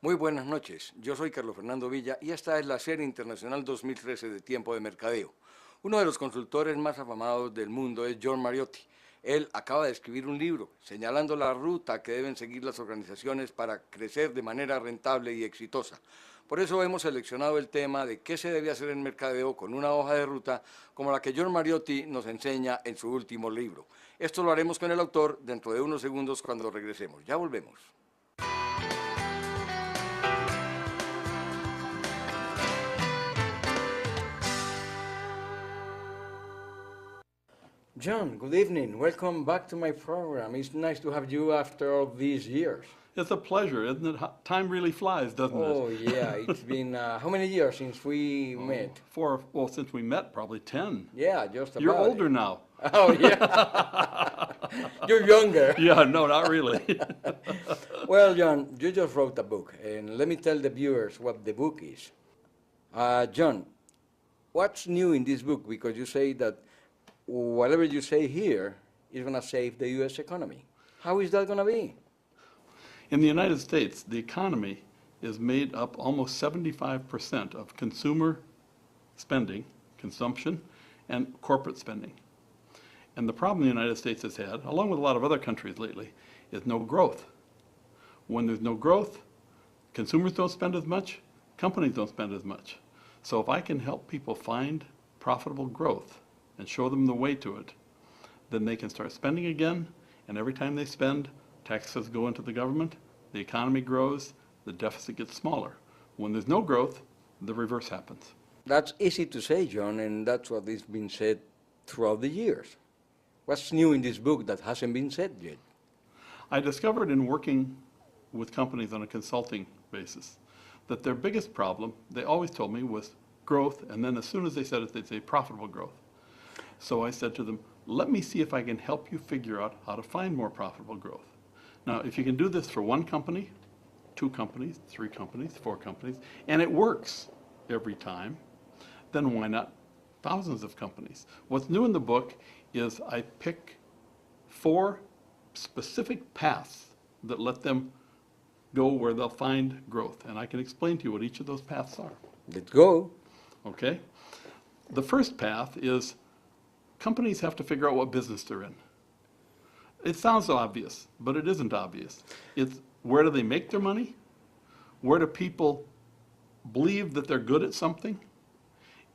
Muy buenas noches, yo soy Carlos Fernando Villa y esta es la serie internacional 2013 de Tiempo de Mercadeo. Uno de los consultores más afamados del mundo es John Mariotti. Él acaba de escribir un libro señalando la ruta que deben seguir las organizaciones para crecer de manera rentable y exitosa. Por eso hemos seleccionado el tema de qué se debe hacer en mercadeo con una hoja de ruta como la que John Mariotti nos enseña en su último libro. Esto lo haremos con el autor dentro de unos segundos cuando regresemos. Ya volvemos. John, good evening. Welcome back to my program. It's nice to have you after all these years. It's a pleasure, isn't it? Time really flies, doesn't it? Oh, yeah. It's been how many years since we met? Since we met, probably 10. Yeah, just about. You're older now. Oh, yeah. You're younger. Yeah, no, not really. Well, John, you just wrote a book, and let me tell the viewers what the book is. John, what's new in this book? Because you say that whatever you say here is going to save the U.S. economy. How is that going to be? In the United States, the economy is made up almost 75% of consumer spending, consumption, and corporate spending. And the problem the United States has had, along with a lot of other countries lately, is no growth. When there's no growth, consumers don't spend as much, companies don't spend as much. So if I can help people find profitable growth and show them the way to it, then they can start spending again, and every time they spend, taxes go into the government, the economy grows, the deficit gets smaller. When there's no growth, the reverse happens. That's easy to say, John, and that's what has been said throughout the years. What's new in this book that hasn't been said yet? I discovered in working with companies on a consulting basis that their biggest problem, they always told me, was growth, and then as soon as they said it, they'd say profitable growth. So I said to them, let me see if I can help you figure out how to find more profitable growth. Now, if you can do this for one company, 2 companies, 3 companies, 4 companies, and it works every time, then why not thousands of companies? What's new in the book is I pick 4 specific paths that let them go where they'll find growth. And I can explain to you what each of those paths are. Let's go. Okay? The first path is companies have to figure out what business they're in. It sounds obvious, but it isn't obvious. It's where do they make their money? Where do people believe that they're good at something?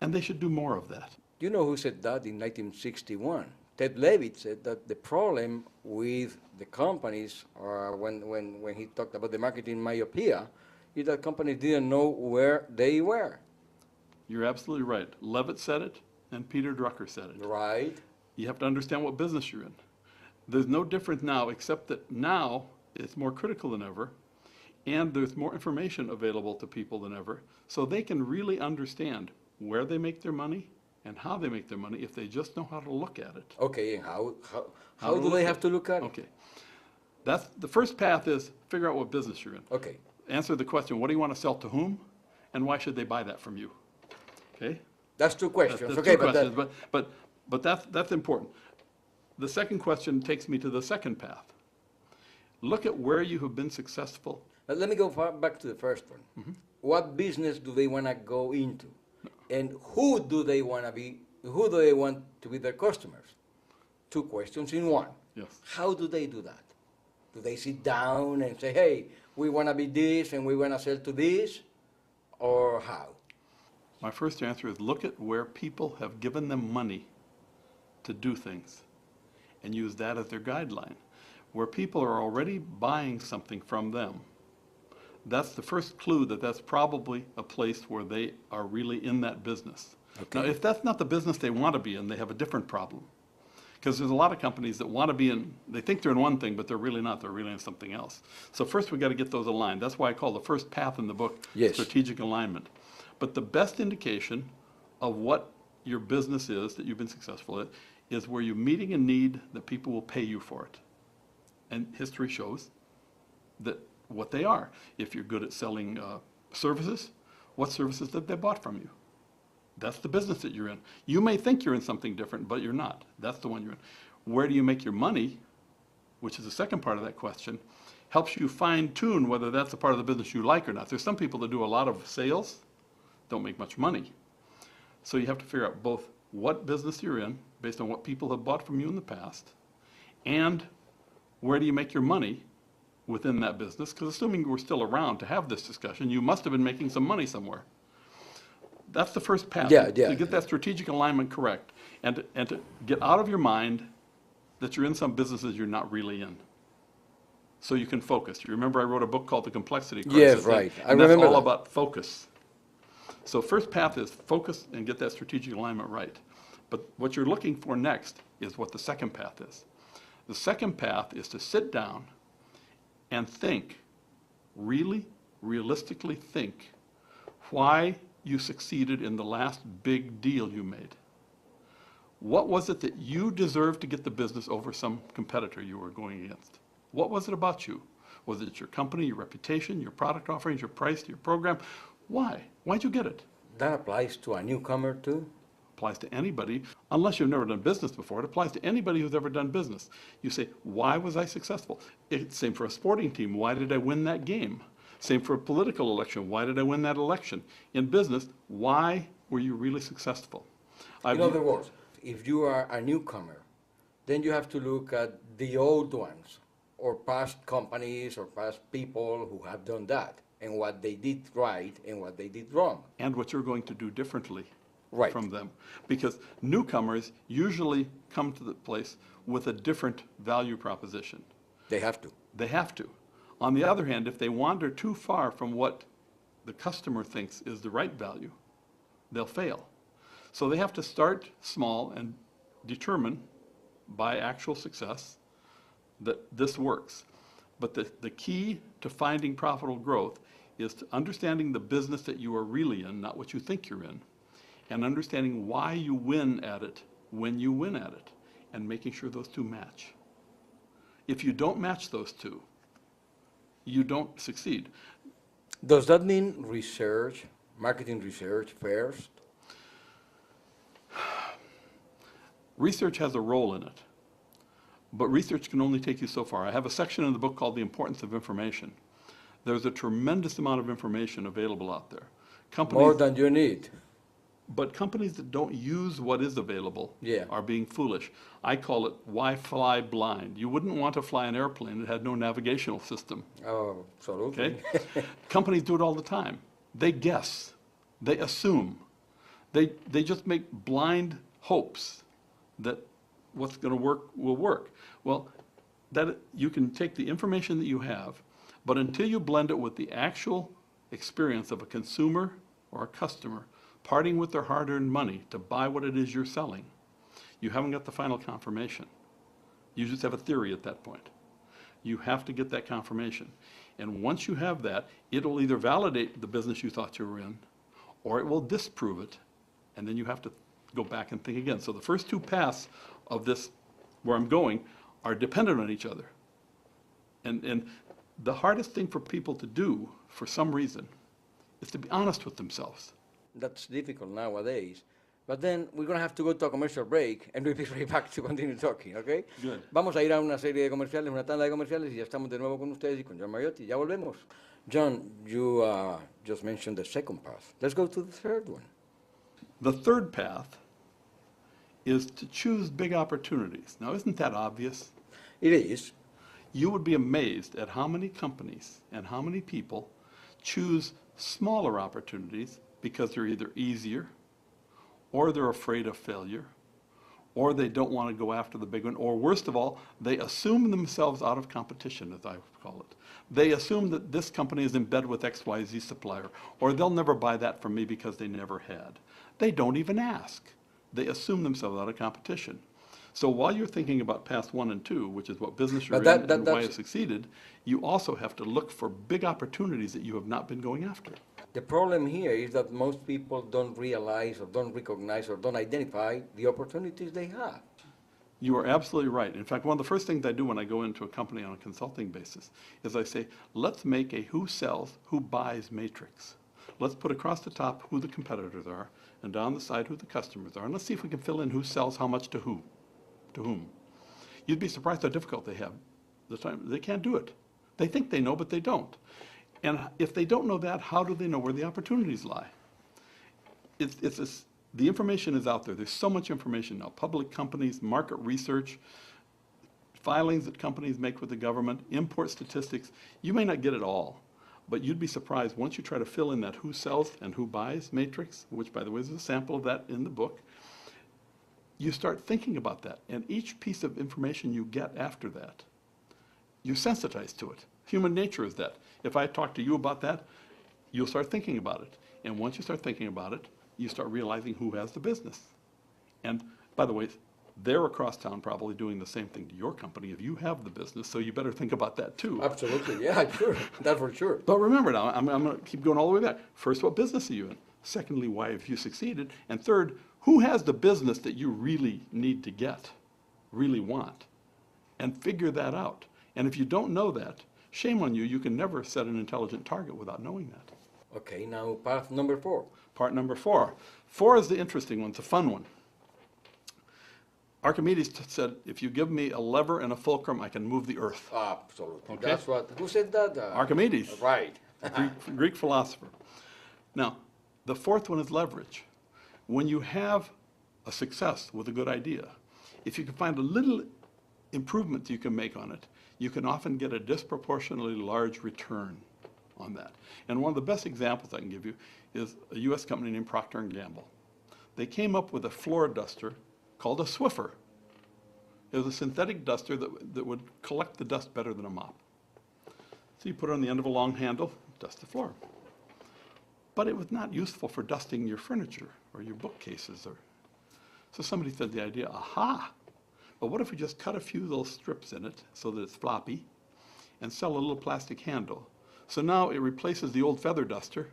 And they should do more of that. You know who said that in 1961? Ted Levitt said that the problem with the companies, when he talked about the marketing myopia, is that companies didn't know where they were. You're absolutely right. Levitt said it, and Peter Drucker said it. Right. You have to understand what business you're in. There's no difference now, except that now it's more critical than ever, and there's more information available to people than ever, so they can really understand where they make their money and how they make their money if they just know how to look at it. Okay, and how do they have to look at it? Okay. That's the first path is figure out what business you're in. Okay. Answer the question, what do you want to sell to whom, and why should they buy that from you? Okay? That's 2 questions. That's okay, 2 questions, but that's important. The second question takes me to the second path. Look at where you have been successful. But let me go back to the first one. Mm-hmm. What business do they want to go into? And who do they want to be? Who do they want to be their customers? 2 questions in one. Yes. How do they do that? Do they sit down and say, hey, we want to be this and we want to sell to this? Or how? My first answer is look at where people have given them money to do things and use that as their guideline. Where people are already buying something from them, that's the first clue that that's probably a place where they are really in that business. Okay. Now, if that's not the business they want to be in, they have a different problem. Because there's a lot of companies that want to be in, they think they're in one thing, but they're really not. They're really in something else. So first we've got to get those aligned. That's why I call the first path in the book strategic alignment. But the best indication of what your business is that you've been successful at is where you're meeting a need that people will pay you for it. And history shows that what they are. If you're good at selling services, what services have they bought from you? That's the business that you're in. You may think you're in something different, but you're not. That's the one you're in. Where do you make your money, which is the second part of that question, helps you fine-tune whether that's a part of the business you like or not. There's some people that do a lot of sales, don't make much money. So you have to figure out both what business you're in, based on what people have bought from you in the past, and where do you make your money within that business? Because assuming we're still around to have this discussion, you must have been making some money somewhere. That's the first path, to get that strategic alignment correct, and to get out of your mind that you're in some businesses you're not really in. So you can focus. You remember I wrote a book called The Complexity Crisis? Yes, right. And that's all about focus. So first path is focus and get that strategic alignment right. But what you're looking for next is what the second path is. The second path is to sit down and think, really, realistically think, why you succeeded in the last big deal you made. What was it that you deserved to get the business over some competitor you were going against? What was it about you? Was it your company, your reputation, your product offerings, your price, your program? Why? Why'd you get it? That applies to a newcomer too? Applies to anybody, unless you've never done business before. It applies to anybody who's ever done business. You say, why was I successful? Same for a sporting team. Why did I win that game? Same for a political election. Why did I win that election? In business, why were you really successful? In other words, if you are a newcomer, then you have to look at the old ones, or past companies or past people who have done that, and what they did right and what they did wrong. And what you're going to do differently right. from them. Because newcomers usually come to the place with a different value proposition. They have to. They have to. On the other hand, if they wander too far from what the customer thinks is the right value, they'll fail. So they have to start small and determine by actual success that this works. But the key to finding profitable growth is to understanding the business that you are really in, not what you think you're in, and understanding why you win at it when you win at it, and making sure those two match. If you don't match those two, you don't succeed. Does that mean research, marketing research first? Research has a role in it, but research can only take you so far. I have a section in the book called The Importance of Information. There's a tremendous amount of information available out there. More than you need. But companies that don't use what is available are being foolish. I call it, why fly blind? You wouldn't want to fly an airplane that had no navigational system. Oh, absolutely. Okay? Companies do it all the time. They guess. They assume. They just make blind hopes that what's going to work will work. Well, that you can take the information that you have, but until you blend it with the actual experience of a consumer or a customer parting with their hard-earned money to buy what it is you're selling, you haven't got the final confirmation. You just have a theory at that point. You have to get that confirmation. And once you have that, it'll either validate the business you thought you were in, or it will disprove it, and then you have to go back and think again. So the first two paths of this, where I'm going, are dependent on each other. And the hardest thing for people to do, for some reason, is to be honest with themselves. That's difficult nowadays. But then we're going to have to go to a commercial break and we'll be right back to continue talking, okay? Good. Vamos a ir a una serie de comerciales, una tanda de comerciales, y ya estamos de nuevo con ustedes y con John Mariotti. Ya volvemos. John, you just mentioned the second path. Let's go to the third one. The third path is to choose big opportunities. Now, isn't that obvious? It is. You would be amazed at how many companies and how many people choose smaller opportunities because they're either easier, or they're afraid of failure, or they don't want to go after the big one, or worst of all, they assume themselves out of competition, as I call it. They assume that this company is in bed with XYZ supplier, or they'll never buy that from me because they never had. They don't even ask. They assume themselves out of competition. So while you're thinking about path 1 and 2, which is what business you're in and why you succeeded, you also have to look for big opportunities that you have not been going after. The problem here is that most people don't realize or don't recognize or don't identify the opportunities they have. You are absolutely right. In fact, one of the first things I do when I go into a company on a consulting basis is I say, let's make a who sells, who buys matrix. Let's put across the top who the competitors are, and down the side who the customers are, and let's see if we can fill in who sells how much to who, to whom. You'd be surprised how difficult they have the time. They can't do it. They think they know, but they don't. And if they don't know that, how do they know where the opportunities lie? The information is out there. There's so much information now. Public companies, market research, filings that companies make with the government, import statistics. You may not get it all, but you'd be surprised once you try to fill in that who sells and who buys matrix, which, by the way, is a sample of that in the book. You start thinking about that, and each piece of information you get after that, you're sensitized to it. Human nature is that. If I talk to you about that, you'll start thinking about it. And once you start thinking about it, you start realizing who has the business. And by the way, they're across town probably doing the same thing to your company if you have the business, so you better think about that too. Absolutely, yeah, sure, that for sure. But remember now, I'm going to keep going all the way back. First, what business are you in? Secondly, why have you succeeded? And third, who has the business that you really need to get, really want? And figure that out. And if you don't know that, shame on you, you can never set an intelligent target without knowing that. Okay, now part number 4. Part number 4. 4 is the interesting one, it's a fun one. Archimedes said, if you give me a lever and a fulcrum, I can move the earth. Absolutely. Okay. That's what, who said that? Archimedes. Right. Greek philosopher. Now, the 4th one is leverage. When you have a success with a good idea, if you can find a little improvement you can make on it, you can often get a disproportionately large return on that. And one of the best examples I can give you is a US company named Procter & Gamble. They came up with a floor duster called a Swiffer. It was a synthetic duster that would collect the dust better than a mop. So you put it on the end of a long handle, dust the floor. But it was not useful for dusting your furniture or your bookcases. So somebody said the idea, aha, but what if we just cut a few little strips in it so that it's floppy and sell a little plastic handle? So now it replaces the old feather duster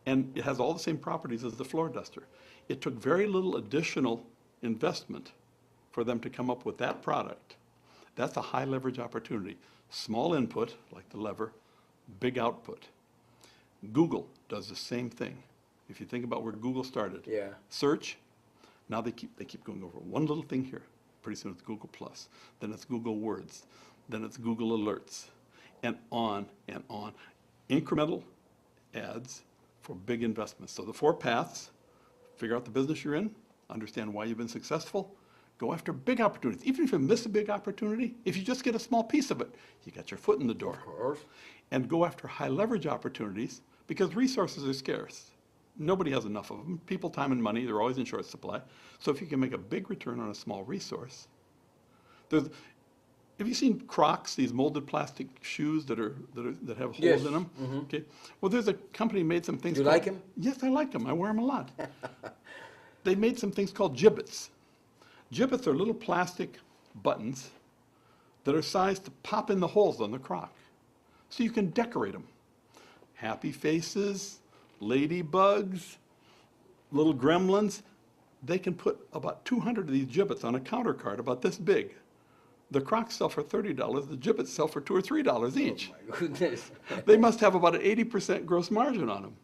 and it has all the same properties as the floor duster. It took very little additional investment for them to come up with that product. That's a high leverage opportunity. Small input, like the lever, big output. Google does the same thing. If you think about where Google started. Yeah. Search, now they keep going over one little thing here. Pretty soon it's Google Plus, then it's Google Words, then it's Google Alerts, and on and on. Incremental ads for big investments. So the 4 paths: figure out the business you're in, understand why you've been successful, go after big opportunities. Even if you miss a big opportunity, if you just get a small piece of it, you got your foot in the door. Of course. And go after high leverage opportunities because resources are scarce. Nobody has enough of them. People, time, and money, they're always in short supply. So if you can make a big return on a small resource, have you seen Crocs, these molded plastic shoes that have holes Yes. in them? Mm-hmm. Okay. Well, there's a company made some things. You like them? Yes, I like them. I wear them a lot. They made some things called gibbets. Gibbets are little plastic buttons that are sized to pop in the holes on the Croc. So you can decorate them. Happy faces, ladybugs, little gremlins. They can put about 200 of these gibbets on a counter card about this big. The Crocs sell for $30. The gibbets sell for $2 or $3 each. Oh my goodness. They must have about an 80% gross margin on them.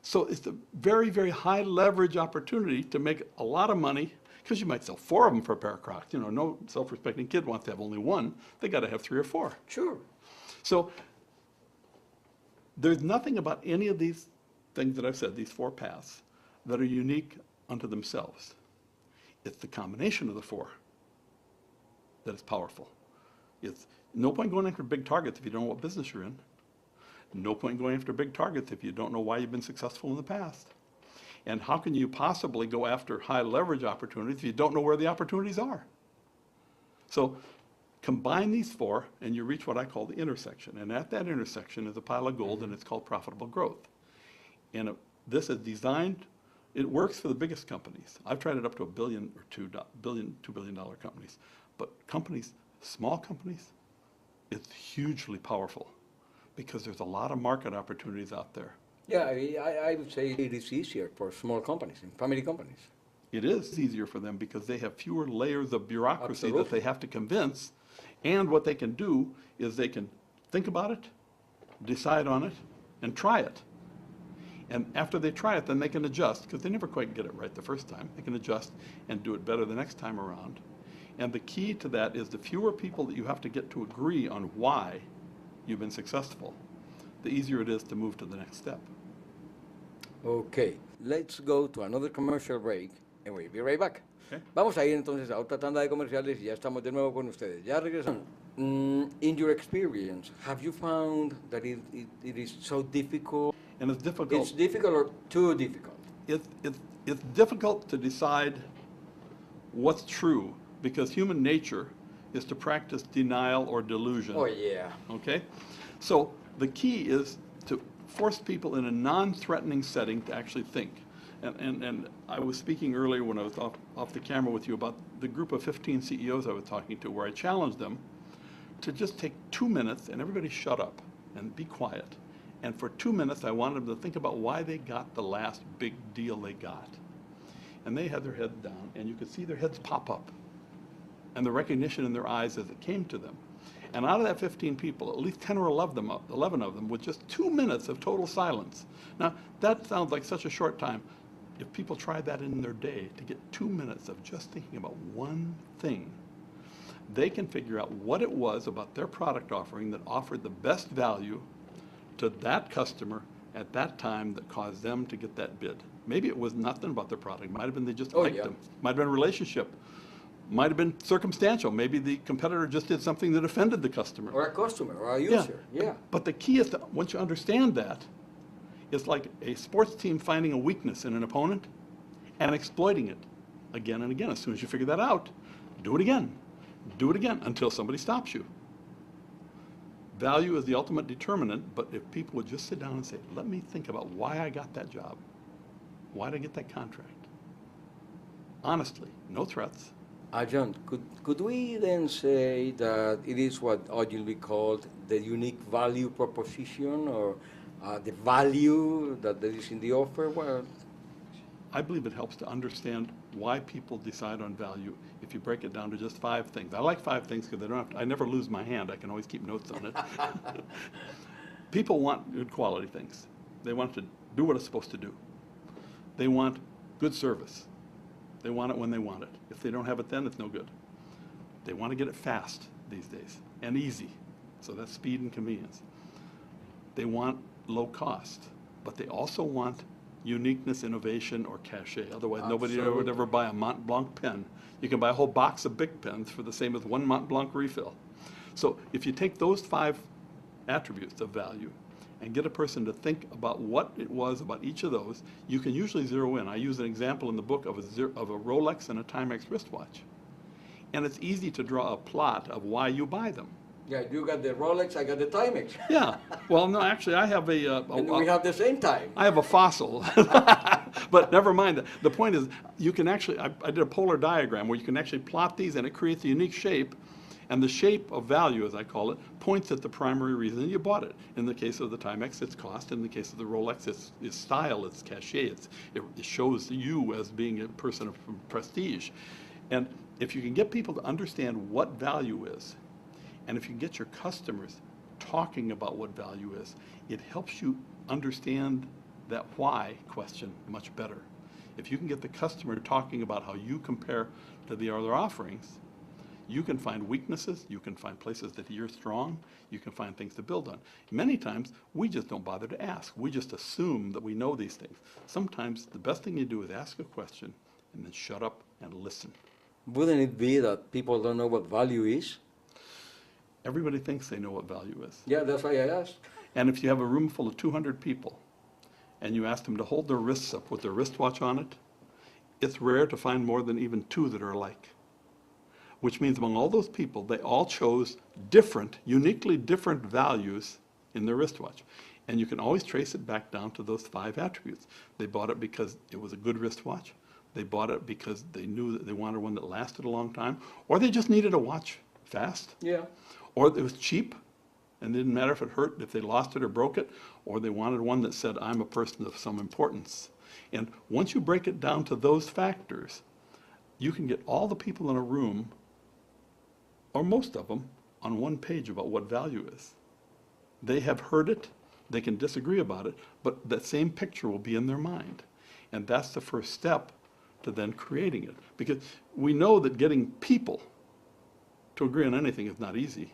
So it's a very, very high leverage opportunity to make a lot of money, because you might sell 4 of them for a pair of Crocs. You know, no self-respecting kid wants to have only one. They got to have 3 or 4. Sure. So there's nothing about any of these things that I've said, these 4 paths, that are unique unto themselves. It's the combination of the 4 that is powerful. It's no point going after big targets if you don't know what business you're in. No point going after big targets if you don't know why you've been successful in the past. And how can you possibly go after high leverage opportunities if you don't know where the opportunities are? So combine these 4 and you reach what I call the intersection. And at that intersection is a pile of gold, and it's called profitable growth. And this is designed, it works for the biggest companies. I've tried it up to $1 billion or $2 billion companies. But companies, small companies, it's hugely powerful because there's a lot of market opportunities out there. Yeah, I would say it is easier for small companies and family companies. It is easier for them because they have fewer layers of bureaucracy Absolutely. that they have to convince. And what they can do is they can think about it, decide on it, and try it. And after they try it, then they can adjust, because they never quite get it right the first time. They can adjust and do it better the next time around. And the key to that is the fewer people that you have to get to agree on why you've been successful, the easier it is to move to the next step. Okay, let's go to another commercial break and we'll be right back. Okay. Vamos a ir entonces a otra tanda de comerciales y ya estamos de nuevo con ustedes. Ya regresamos. In your experience, have you found that it is so difficult? And it's difficult. It's difficult or too difficult? It's difficult to decide what's true because human nature is to practice denial or delusion. Oh, yeah. Okay? So the key is to force people in a non-threatening setting to actually think. And I was speaking earlier when I was off the camera with you about the group of 15 CEOs I was talking to, where I challenged them to just take 2 minutes and everybody shut up and be quiet. And for 2 minutes, I wanted them to think about why they got the last big deal they got. And they had their heads down, and you could see their heads pop up, and the recognition in their eyes as it came to them. And out of that 15 people, at least 10 or 11 of them with just 2 minutes of total silence. Now, that sounds like such a short time. If people tried that in their day to get 2 minutes of just thinking about one thing, they can figure out what it was about their product offering that offered the best value to that customer at that time that caused them to get that bid. Maybe it was nothing about their product. Might have been they just liked them. Might have been a relationship. Might have been circumstantial. Maybe the competitor just did something that offended the customer. Or a customer, or a user, yeah. But the key is that once you understand that, it's like a sports team finding a weakness in an opponent and exploiting it again and again. As soon as you figure that out, do it again until somebody stops you. Value is the ultimate determinant, but if people would just sit down and say, let me think about why I got that job. Why did I get that contract? Honestly, no threats. John, could we then say that it is what arguably called the unique value proposition, or the value that there is in the offer? Well, I believe it helps to understand why people decide on value if you break it down to just 5 things. I like 5 things because I never lose my hand. I can always keep notes on it. People want good quality things. They want to do what it's supposed to do. They want good service. They want it when they want it. If they don't have it then, it's no good. They want to get it fast these days and easy. So that's speed and convenience. They want low cost, but they also want uniqueness, innovation, or cachet. Otherwise, nobody would ever buy a Mont Blanc pen. You can buy a whole box of Bic pens for the same as 1 Mont Blanc refill. So if you take those 5 attributes of value and get a person to think about what it was about each of those, you can usually zero in. I use an example in the book of a Rolex and a Timex wristwatch. And it's easy to draw a plot of why you buy them. yeah, you got the Rolex, I got the Timex. Yeah. Well, no, actually, I have And we have the same time. I have a fossil, but never mind. The point is, you can actually, I did a polar diagram where you can actually plot these and it creates a unique shape, and the shape of value, as I call it, points at the primary reason you bought it. In the case of the Timex, it's cost. In the case of the Rolex, it's style, it's cachet, it shows you as being a person of prestige. And if you can get people to understand what value is, and if you can get your customers talking about what value is, it helps you understand that why question much better. If you can get the customer talking about how you compare to the other offerings, you can find weaknesses, you can find places that you're strong, you can find things to build on. Many times, we just don't bother to ask. We just assume that we know these things. Sometimes, the best thing you do is ask a question and then shut up and listen. Wouldn't it be that people don't know what value is? Everybody thinks they know what value is. Yeah, that's why I asked. And if you have a room full of 200 people and you ask them to hold their wrists up with their wristwatch on it, it's rare to find more than even 2 that are alike. Which means among all those people, they all chose different, uniquely different values in their wristwatch. And you can always trace it back down to those 5 attributes. They bought it because it was a good wristwatch. They bought it because they knew that they wanted one that lasted a long time. Or they just needed a watch fast. Yeah. Or it was cheap, and it didn't matter if it hurt, if they lost it or broke it, or they wanted one that said, I'm a person of some importance. And once you break it down to those factors, you can get all the people in a room, or most of them, on one page about what value is. They have heard it, they can disagree about it, but that same picture will be in their mind. And that's the first step to then creating it. Because we know that getting people to agree on anything is not easy.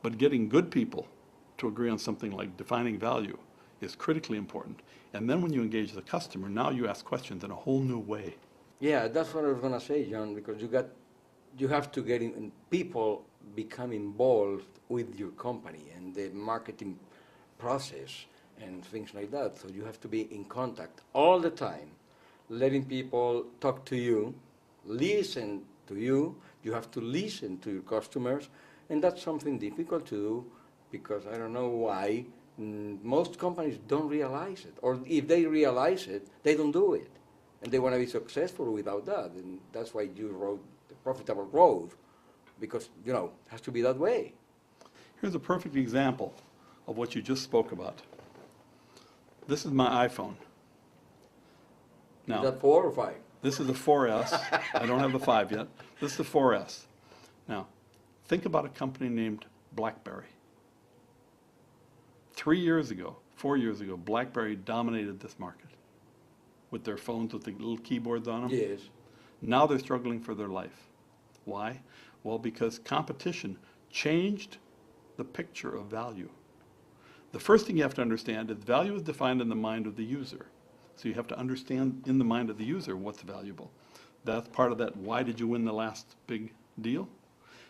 But getting good people to agree on something like defining value is critically important. And then when you engage the customer, now you ask questions in a whole new way. Yeah, that's what I was gonna say, John, because you have to get in, people become involved with your company and the marketing process and things like that. So you have to be in contact all the time, letting people talk to you, listen to you. You have to listen to your customers, and that's something difficult to do because I don't know why most companies don't realize it, or if they realize it, they don't do it, and they want to be successful without that, and that's why you wrote The Profitable Road, because, you know, it has to be that way. Here's a perfect example of what you just spoke about. This is my iPhone. Now, Is that 4 or 5? this is the 4S. I don't have the 5 yet. This is the 4S. Now, think about a company named BlackBerry. 3 years ago, 4 years ago, BlackBerry dominated this market with their phones with the little keyboards on them. Yes. Now they're struggling for their life. Why? Well, because competition changed the picture of value. The first thing you have to understand is value is defined in the mind of the user. So you have to understand in the mind of the user what's valuable. That's part of that, why did you win the last big deal?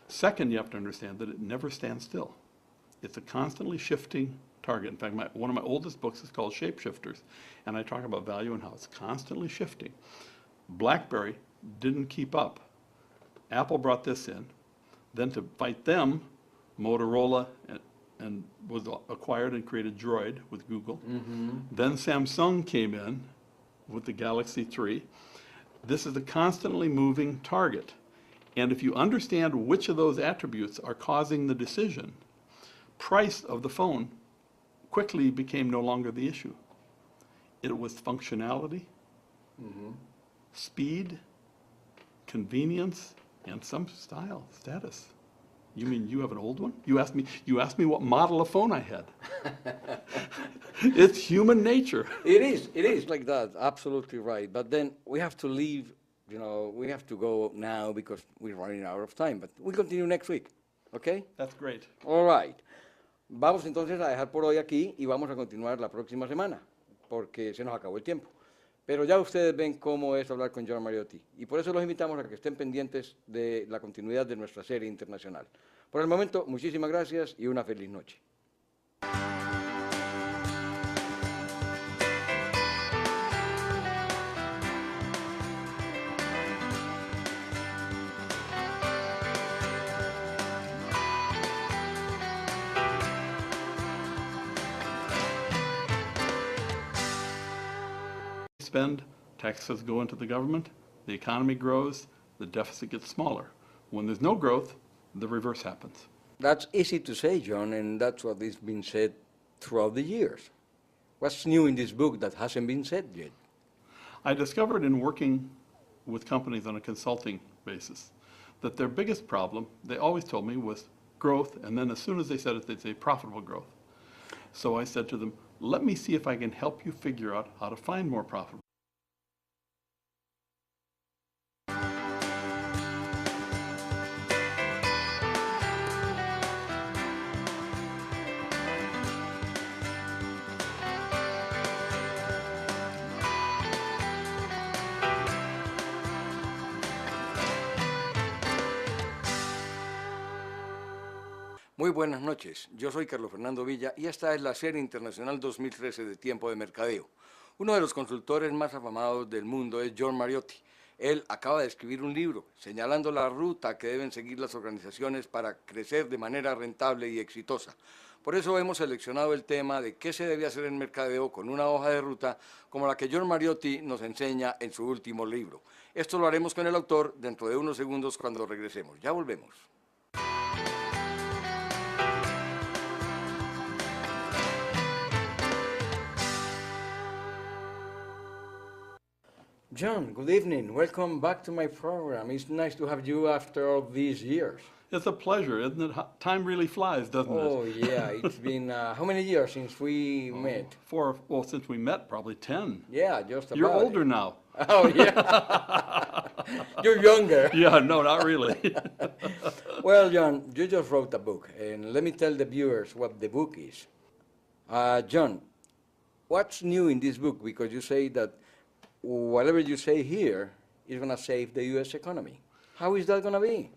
Second, you have to understand that it never stands still. It's a constantly shifting target. In fact, one of my oldest books is called Shapeshifters, and I talk about value and how it's constantly shifting. BlackBerry didn't keep up. Apple brought this in. Then to fight them, Motorola and was acquired and created Droid with Google. Mm-hmm. Then Samsung came in with the Galaxy 3. This is a constantly moving target. And if you understand which of those attributes are causing the decision, price of the phone quickly became no longer the issue. It was functionality, speed, convenience, and some style, status. You mean you have an old one? You asked me what model of phone I had. It's human nature. It is like that, absolutely right. But then we have to leave, you know, we have to go now because we're running out of time, but we'll continue next week, okay? That's great. All right. Vamos entonces a dejar por hoy aquí y vamos a continuar la próxima semana, porque se nos acabó el tiempo. Pero ya ustedes ven cómo es hablar con John Mariotti. Y por eso los invitamos a que estén pendientes de la continuidad de nuestra serie internacional. Por el momento, muchísimas gracias y una feliz noche. Spend, taxes go into the government, the economy grows, the deficit gets smaller. When there's no growth, the reverse happens. That's easy to say, John, and that's what has been said throughout the years. What's new in this book that hasn't been said yet? I discovered in working with companies on a consulting basis that their biggest problem, they always told me, was growth, and then as soon as they said it, they'd say profitable growth. So I said to them, let me see if I can help you figure out how to find more profitable. Muy buenas noches, yo soy Carlos Fernando Villa y esta es la serie internacional 2013 de Tiempo de Mercadeo. Uno de los consultores más afamados del mundo es John Mariotti. Él acaba de escribir un libro señalando la ruta que deben seguir las organizaciones para crecer de manera rentable y exitosa. Por eso hemos seleccionado el tema de qué se debe hacer en mercadeo con una hoja de ruta como la que John Mariotti nos enseña en su último libro. Esto lo haremos con el autor dentro de unos segundos cuando regresemos. Ya volvemos. John, good evening. Welcome back to my program. It's nice to have you after all these years. It's a pleasure, isn't it? Time really flies, doesn't it? Oh, yeah. It's been how many years since we met? Since we met, probably 10. Yeah, just about. You're it. older now. Oh, yeah. You're younger. Yeah, no, not really. Well, John, you just wrote a book, and let me tell the viewers what the book is. John, what's new in this book? Because you say that whatever you say here is going to save the U.S. economy. How is that going to be?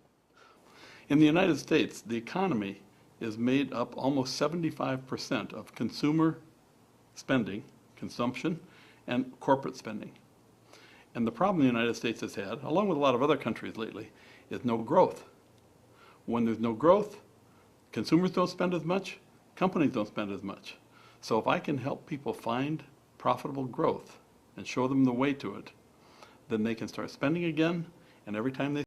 In the United States, the economy is made up almost 75% of consumer spending, consumption, and corporate spending. And the problem the United States has had, along with a lot of other countries lately, is no growth. When there's no growth, consumers don't spend as much, companies don't spend as much. So if I can help people find profitable growth and show them the way to it, then they can start spending again, and every time they